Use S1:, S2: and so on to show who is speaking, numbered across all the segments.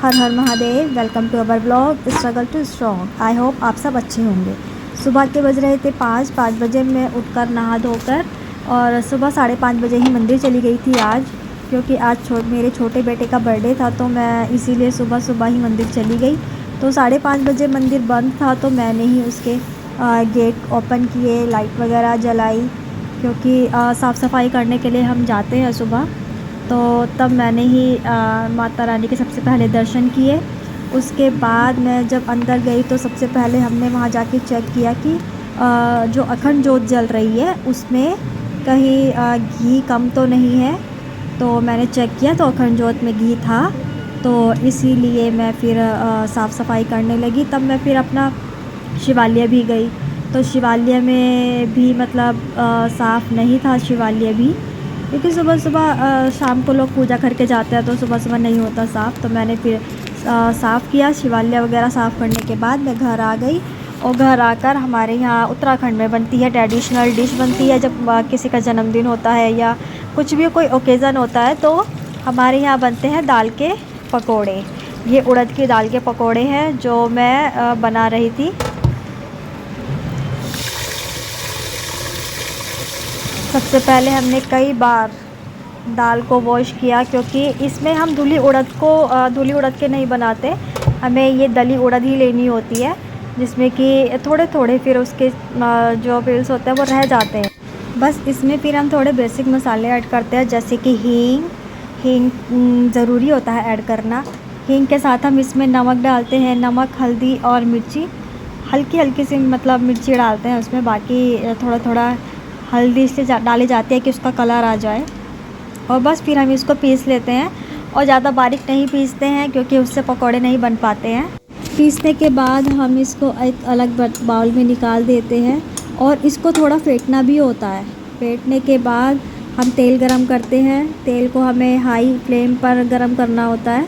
S1: Her Har Mahadev. Welcome to our blog struggle to strong. I hope आप सब अच्छे होंगे। सुबह के बज रहे थे 5 बजे मैं उठकर नहा धोकर और सुबह 5:30 बजे ही मंदिर चली गई थी आज, क्योंकि आज मेरे छोटे बेटे का बर्थडे था, तो मैं इसीलिए सुबह सुबह ही मंदिर चली गई। तो 5:30 बजे मंदिर बंद था, तो मैंने ही उसके गेट ओपन किए, लाइट वगैरह जलाई, क्योंकि साफ़ सफाई करने के लिए हम जाते हैं सुबह। तो तब मैंने ही माता रानी के सबसे पहले दर्शन किए। उसके बाद मैं जब अंदर गई तो सबसे पहले हमने वहाँ जाके चेक किया कि जो अखंड जोत जल रही है उसमें कहीं घी कम तो नहीं है। तो मैंने चेक किया तो अखंड जोत में घी था, तो इसीलिए मैं फिर साफ़ सफाई करने लगी। तब मैं फिर अपना शिवालय भी गई, तो शिवालय में भी मतलब साफ़ नहीं था शिवालय भी, क्योंकि सुबह सुबह शाम को लोग पूजा करके जाते हैं, तो सुबह सुबह नहीं होता साफ़। तो मैंने फिर साफ़ किया शिवालय वगैरह साफ़ करने के बाद मैं घर आ गई। और घर आकर हमारे यहाँ उत्तराखंड में बनती है ट्रेडिशनल डिश बनती है, जब किसी का जन्मदिन होता है या कुछ भी कोई ओकेज़न होता है तो हमारे यहाँ बनते हैं दाल के पकोड़े। ये उड़द की दाल के पकोड़े हैं जो मैं बना रही थी। सबसे पहले हमने कई बार दाल को वॉश किया, क्योंकि इसमें हम धुली उड़द के नहीं बनाते, हमें ये दली उड़द ही लेनी होती है, जिसमें कि थोड़े थोड़े फिर उसके जो पिल्स होते हैं वो रह जाते हैं। बस इसमें फिर हम थोड़े बेसिक मसाले ऐड करते हैं, जैसे कि हींग ज़रूरी होता है ऐड करना। हींग के साथ हम इसमें नमक डालते हैं, नमक, हल्दी और मिर्ची, हल्की हल्की सी मतलब मिर्ची डालते हैं उसमें। बाकी थोड़ा थोड़ा हल्दी इसलिए डाली जाती है कि उसका कलर आ जाए। और बस फिर हम इसको पीस लेते हैं, और ज़्यादा बारीक नहीं पीसते हैं क्योंकि उससे पकोड़े नहीं बन पाते हैं। पीसने के बाद हम इसको एक अलग बाउल में निकाल देते हैं, और इसको थोड़ा फेंटना भी होता है। फेंटने के बाद हम तेल गरम करते हैं, तेल को हमें हाई फ्लेम पर गरम करना होता है।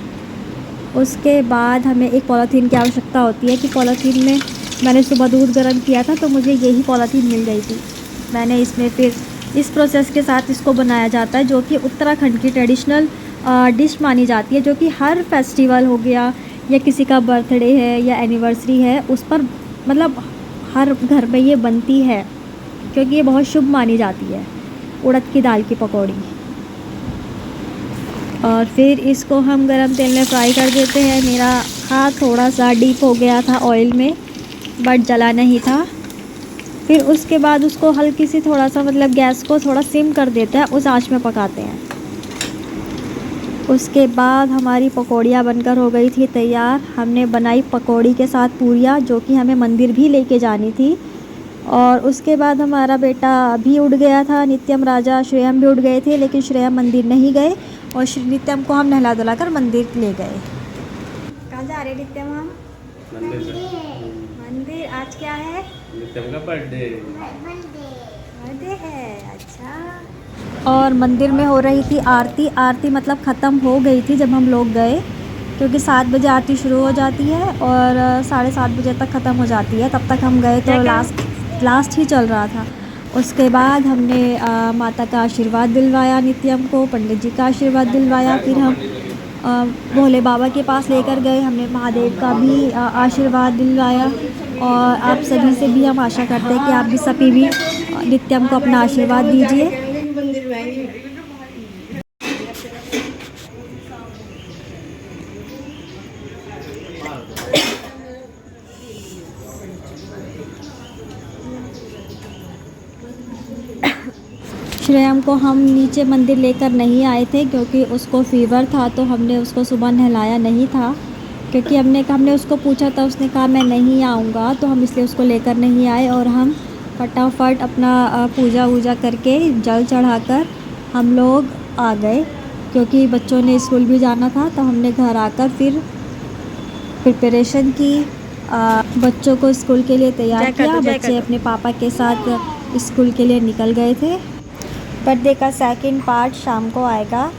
S1: उसके बाद हमें एक पॉलीथीन की आवश्यकता होती है, कि पॉलीथीन में मैंने सुबह दूध गर्म किया था तो मुझे यही पॉलीथीन मिल गई थी। मैंने इसमें फिर इस प्रोसेस के साथ इसको बनाया जाता है, जो कि उत्तराखंड की ट्रेडिशनल डिश मानी जाती है, जो कि हर फेस्टिवल हो गया या किसी का बर्थडे है या एनिवर्सरी है उस पर मतलब हर घर में ये बनती है, क्योंकि ये बहुत शुभ मानी जाती है उड़द की दाल की पकौड़ी। और फिर इसको हम गरम तेल में फ्राई कर देते हैं। मेरा हाथ थोड़ा सा डीप हो गया था ऑयल में, बट जला नहीं था। फिर उसके बाद उसको हल्की सी थोड़ा सा मतलब गैस को थोड़ा सिम कर देते हैं, उस आंच में पकाते हैं। उसके बाद हमारी पकौड़ियाँ बनकर हो गई थी तैयार। हमने बनाई पकौड़ी के साथ पूरियाँ, जो कि हमें मंदिर भी लेके जानी थी। और उसके बाद हमारा बेटा भी उठ गया था, नित्यम राजा श्रेयम भी उठ गए थे, लेकिन श्रेयम मंदिर नहीं गए और नित्यम को हम नहला धुला कर मंदिर ले गए। कहाँ जा रहे नित्यम हम? मंदिर। आज क्या है?
S2: नित्यम का बर्थडे
S1: है। अच्छा। और मंदिर में हो रही थी आरती। आरती मतलब ख़त्म हो गई थी जब हम लोग गए, क्योंकि 7 बजे आरती शुरू हो जाती है और 7:30 बजे तक ख़त्म हो जाती है। तब तक हम गए तो लास्ट ही चल रहा था। उसके बाद हमने माता का आशीर्वाद दिलवाया, नित्यम को पंडित जी का आशीर्वाद दिलवाया। फिर हम भोले बाबा के पास लेकर गए, हमने महादेव का भी आशीर्वाद दिलवाया। और आप सभी से भी हम आशा करते हैं कि आप भी सभी भी नित्यम को अपना आशीर्वाद दीजिए। श्रेयम को हम नीचे मंदिर लेकर नहीं आए थे, क्योंकि उसको फीवर था, तो हमने उसको सुबह नहलाया नहीं था। क्योंकि हमने उसको पूछा था, उसने कहा मैं नहीं आऊँगा, तो हम इसलिए उसको लेकर नहीं आए। और हम फटाफट अपना पूजा वूजा करके जल चढ़ाकर हम लोग आ गए, क्योंकि बच्चों ने स्कूल भी जाना था। तो हमने घर आकर फिर प्रिपरेशन की, बच्चों को स्कूल के लिए तैयार किया। बच्चे अपने पापा के साथ स्कूल के लिए निकल गए थे। बर्थडे का सेकंड पार्ट शाम को आएगा।